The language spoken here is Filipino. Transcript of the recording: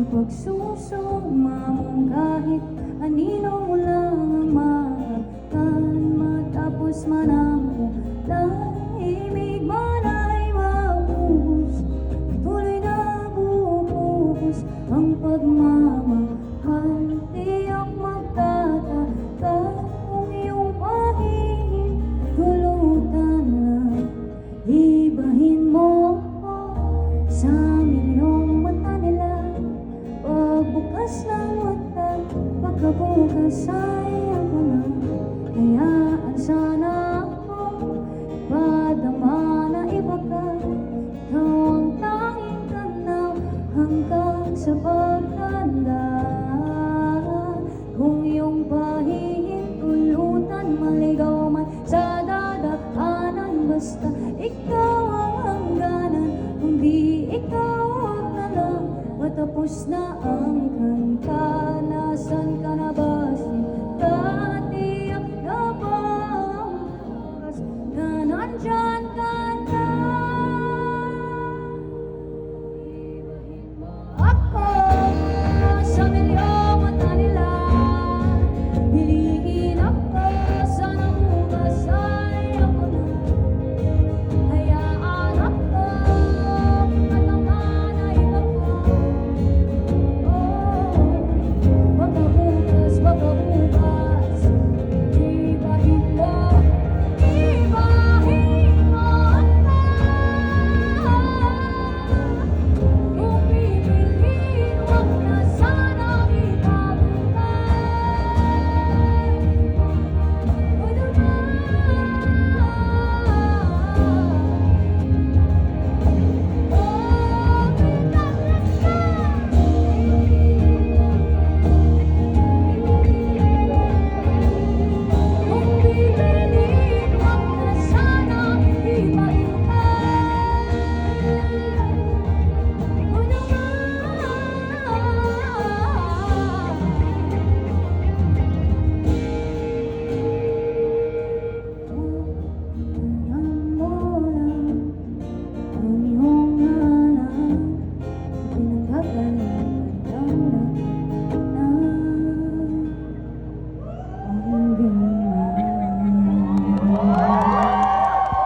Pagsusuma mong kahit anino mo lang ang makan, matapos man ang tahimik man ay maubos, tuloy na bubus ang pagmamahal. Tiyak magtatagal kung iyong pahihintulutan lang. Ibahin mo sa milyong mata nila, pagbukas ng mata, pagkabukas ay ako na. Hayaan sana ako padama na iba ka. Ikaw ang tanging tanaw hanggang sa pagtanda. Kung iyong pahihintulutan, maligaw man sa dadaanan, basta ikaw ang hangganan. Kung di ikaw, huwag na lang, matapos na